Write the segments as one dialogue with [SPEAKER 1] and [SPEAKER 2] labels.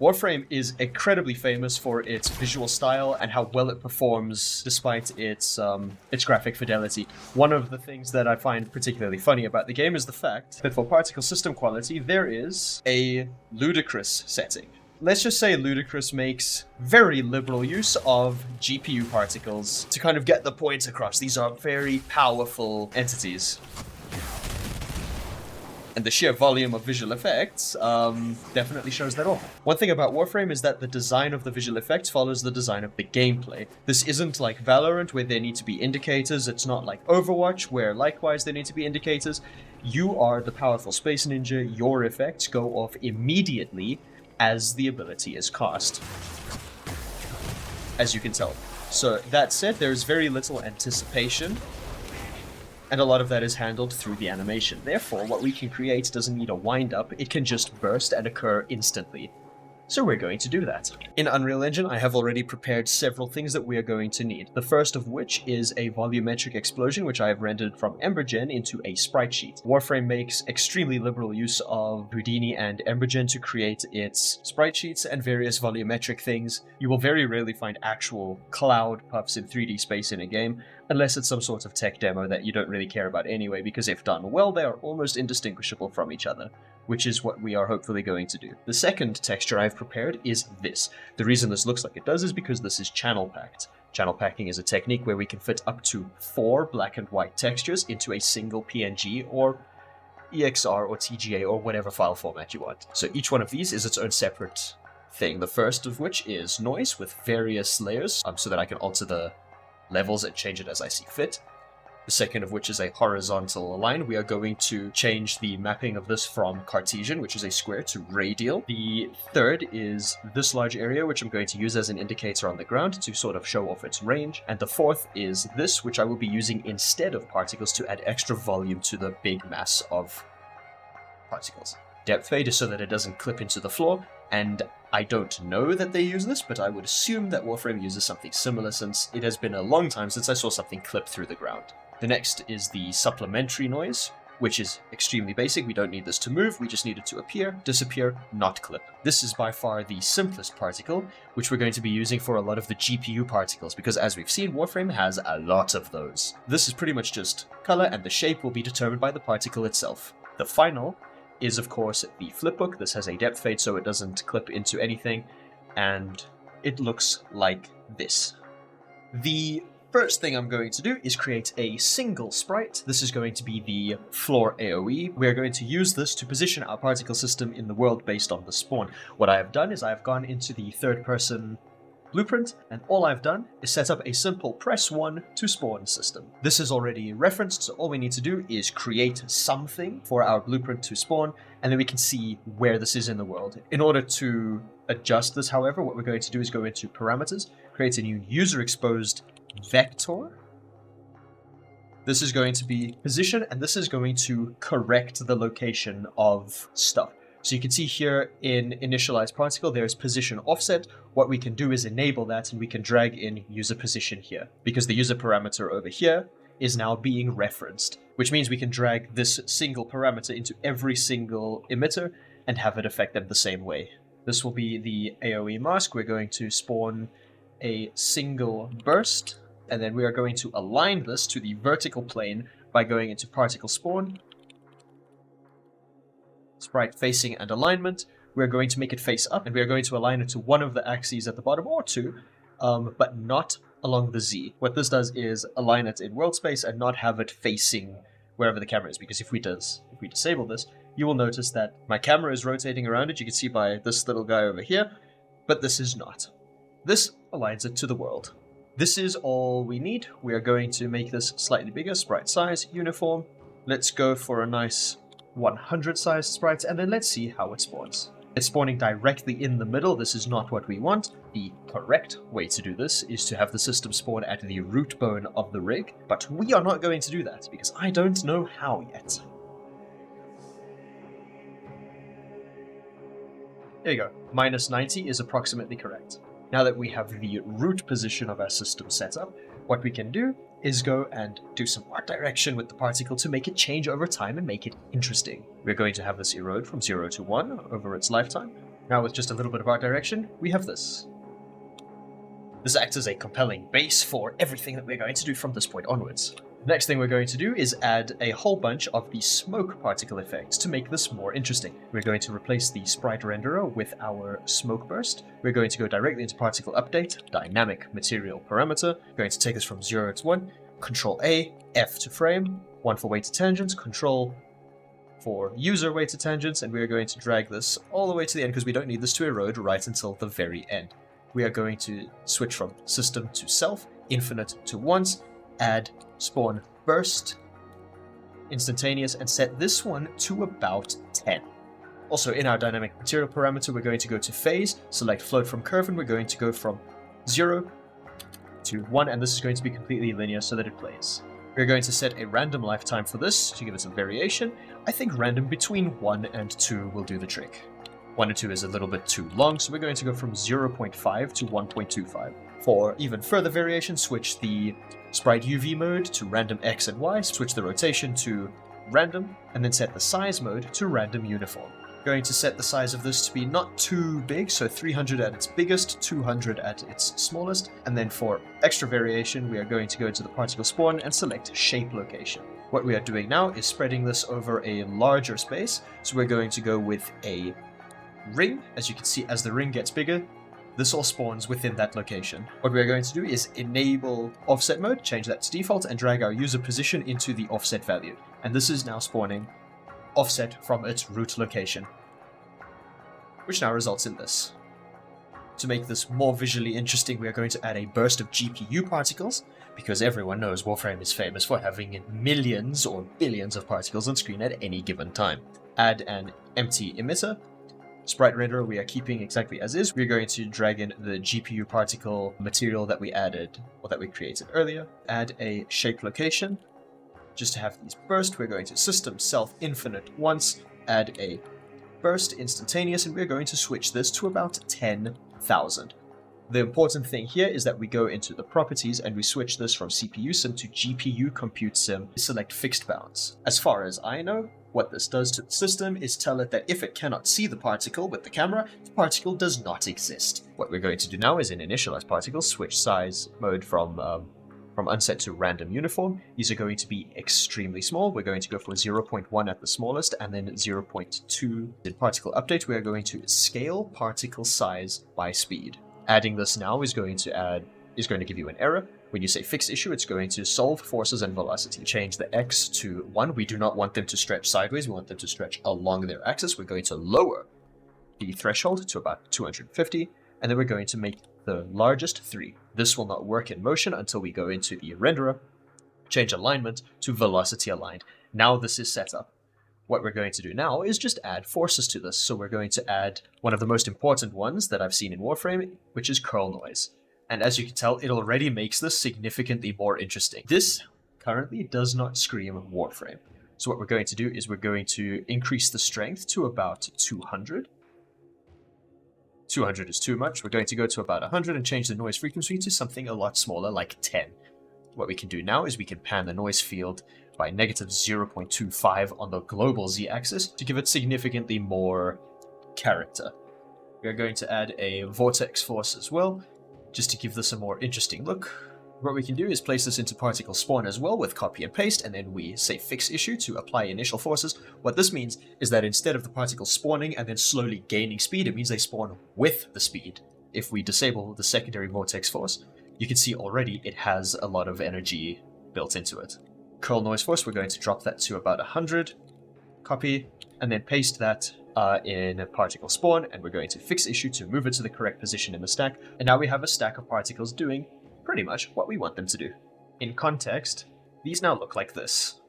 [SPEAKER 1] Warframe is incredibly famous for its visual style and how well it performs despite its graphic fidelity. One of the things that I find particularly funny about the game is the fact that for particle system quality, there is a ludicrous setting. Let's just say Ludicrous makes very liberal use of GPU particles to kind of get the point across. These are very powerful entities. And the sheer volume of visual effects definitely shows that off. One thing about Warframe is that the design of the visual effects follows the design of the gameplay. This isn't like Valorant, where there need to be indicators. It's not like Overwatch, where likewise there need to be indicators. You are the powerful space ninja. Your effects go off immediately as the ability is cast, as you can tell. So that said, there is very little anticipation, and a lot of that is handled through the animation. Therefore, what we can create doesn't need a wind-up, it can just burst and occur instantly. So we're going to do that. In Unreal Engine, I have already prepared several things that we are going to need. The first of which is a volumetric explosion, which I have rendered from Embergen into a sprite sheet. Warframe makes extremely liberal use of Houdini and Embergen to create its sprite sheets and various volumetric things. You will very rarely find actual cloud puffs in 3D space in a game, unless it's some sort of tech demo that you don't really care about anyway, because if done well, they are almost indistinguishable from each other, which is what we are hopefully going to do. The second texture I've prepared is this. The reason this looks like it does is because this is channel packed. Channel packing is a technique where we can fit up to 4 black and white textures into a single PNG or EXR or TGA or whatever file format you want. So each one of these is its own separate thing. The first of which is noise with various layers, so that I can alter the levels and change it as I see fit. The second of which is a horizontal line. We are going to change the mapping of this from Cartesian, which is a square, to radial. The third is this large area, which I'm going to use as an indicator on the ground to sort of show off its range. And the fourth is this, which I will be using instead of particles to add extra volume to the big mass of particles. Depth fade is so that it doesn't clip into the floor, and I don't know that they use this, but I would assume that Warframe uses something similar, since it has been a long time since I saw something clip through the ground. The next is the supplementary noise, which is extremely basic. We don't need this to move, we just need it to appear, disappear, not clip. This is by far the simplest particle, which we're going to be using for a lot of the GPU particles, because as we've seen, Warframe has a lot of those. This is pretty much just color, and the shape will be determined by the particle itself. The final is, of course, the flipbook. This has a depth fade so it doesn't clip into anything, and it looks like this. The first thing I'm going to do is create a single sprite. This is going to be the floor AoE. We're going to use this to position our particle system in the world based on the spawn. What I have done is I have gone into the third-person blueprint, and all I've done is set up a simple press 1 to spawn system. This is already referenced, so all we need to do is create something for our blueprint to spawn, and then we can see where this is in the world. In order to adjust this, however, what we're going to do is go into parameters, create a new user exposed vector. This is going to be position, and this is going to correct the location of stuff. So you can see here in initialize particle, there's position offset. What we can do is enable that, and we can drag in user position here, because the user parameter over here is now being referenced, which means we can drag this single parameter into every single emitter and have it affect them the same way. This will be the AoE mask. We're going to spawn a single burst, and then we are going to align this to the vertical plane by going into particle spawn, sprite facing and alignment. We're going to make it face up, and we're going to align it to one of the axes at the bottom, or two, but not along the Z. What this does is align it in world space and not have it facing wherever the camera is, because if we disable this, you will notice that my camera is rotating around it. You can see by this little guy over here, but this is not. This aligns it to the world. This is all we need. We are going to make this slightly bigger, sprite size, uniform. Let's go for a nice 100 size sprite, and then let's see how it spawns. It's spawning directly in the middle. This is not what we want. The correct way to do this is to have the system spawn at the root bone of the rig, but we are not going to do that because I don't know how yet. There you go. Minus 90 is approximately correct. Now that we have the root position of our system set up, what we can do is go and do some art direction with the particle to make it change over time and make it interesting. We're going to have this erode from 0 to 1 over its lifetime. Now with just a little bit of art direction, we have this. This acts as a compelling base for everything that we're going to do from this point onwards. The next thing we're going to do is add a whole bunch of the smoke particle effects to make this more interesting. We're going to replace the sprite renderer with our smoke burst. We're going to go directly into particle update, dynamic material parameter. We're going to take this from 0 to 1, Control A, F to frame, 1 for weighted tangents, Control for user weighted tangents, and we're going to drag this all the way to the end because we don't need this to erode right until the very end. We are going to switch from system to self, infinite to once, add spawn burst, instantaneous, and set this one to about 10. Also, in our dynamic material parameter, we're going to go to phase, select float from curve, and we're going to go from 0 to 1, and this is going to be completely linear so that it plays. We're going to set a random lifetime for this to give it some variation. I think random between 1 and 2 will do the trick. 1 and 2 is a little bit too long, so we're going to go from 0.5 to 1.25. For even further variation, switch the sprite UV mode to random X and Y, switch the rotation to random, and then set the size mode to random uniform. Going to set the size of this to be not too big, so 300 at its biggest, 200 at its smallest, and then for extra variation, we are going to go into the particle spawn and select shape location. What we are doing now is spreading this over a larger space, so we're going to go with a ring. As you can see, as the ring gets bigger, this all spawns within that location. What we're going to do is enable offset mode, change that to default, and drag our user position into the offset value. And this is now spawning offset from its root location, which now results in this. To make this more visually interesting, we are going to add a burst of GPU particles, because everyone knows Warframe is famous for having millions or billions of particles on screen at any given time. Add an empty emitter. Sprite renderer we are keeping exactly as is. We're going to drag in the GPU particle material that we added, or that we created earlier. Add a shape location. Just to have these burst, we're going to system self infinite once, add a burst instantaneous, and we're going to switch this to about 10,000. The important thing here is that we go into the properties and we switch this from CPU sim to GPU compute sim, select fixed bounds. As far as I know, what this does to the system is tell it that if it cannot see the particle with the camera, the particle does not exist. What we're going to do now is in initialize particles, switch size mode from unset to random uniform. These are going to be extremely small. We're going to go for 0.1 at the smallest and then 0.2. In particle update, we are going to scale particle size by speed. Adding this now is going to give you an error. When you say fix issue, it's going to solve forces and velocity. Change the X to 1. We do not want them to stretch sideways. We want them to stretch along their axis. We're going to lower the threshold to about 250. And then we're going to make the largest 3. This will not work in motion until we go into the renderer. Change alignment to velocity aligned. Now this is set up. What we're going to do now is just add forces to this. So we're going to add one of the most important ones that I've seen in Warframe, which is curl noise. And as you can tell, it already makes this significantly more interesting. This currently does not scream Warframe. So what we're going to do is we're going to increase the strength to about 200. 200 is too much. We're going to go to about 100 and change the noise frequency to something a lot smaller, like 10. What we can do now is we can pan the noise field by negative 0.25 on the global z-axis to give it significantly more character. We are going to add a vortex force as well, just to give this a more interesting look. What we can do is place this into particle spawn as well with copy and paste, and then we say fix issue to apply initial forces. What this means is that instead of the particles spawning and then slowly gaining speed, it means they spawn with the speed. If we disable the secondary vortex force, you can see already it has a lot of energy built into it. Curl noise force, we're going to drop that to about 100, copy, and then paste that in particle spawn, and we're going to fix issue to move it to the correct position in the stack. And now we have a stack of particles doing pretty much what we want them to do. In context, these now look like this.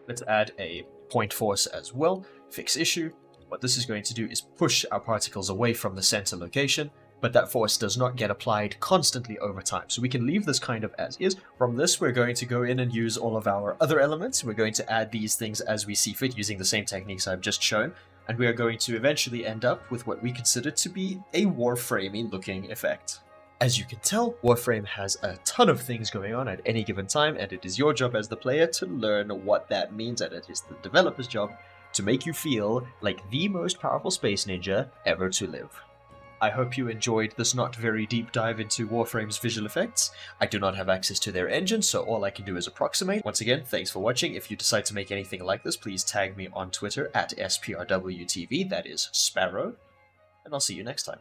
[SPEAKER 1] Let's add a point force as well, fix issue. What this is going to do is push our particles away from the center location, but that force does not get applied constantly over time. So we can leave this kind of as is. From this, we're going to go in and use all of our other elements. We're going to add these things as we see fit using the same techniques I've just shown. And we are going to eventually end up with what we consider to be a Warframey looking effect. As you can tell, Warframe has a ton of things going on at any given time, and it is your job as the player to learn what that means, and it is the developer's job to make you feel like the most powerful space ninja ever to live. I hope you enjoyed this not very deep dive into Warframe's visual effects. I do not have access to their engine, so all I can do is approximate. Once again, thanks for watching. If you decide to make anything like this, please tag me on Twitter at SPRWTV, that is Sparrow, and I'll see you next time.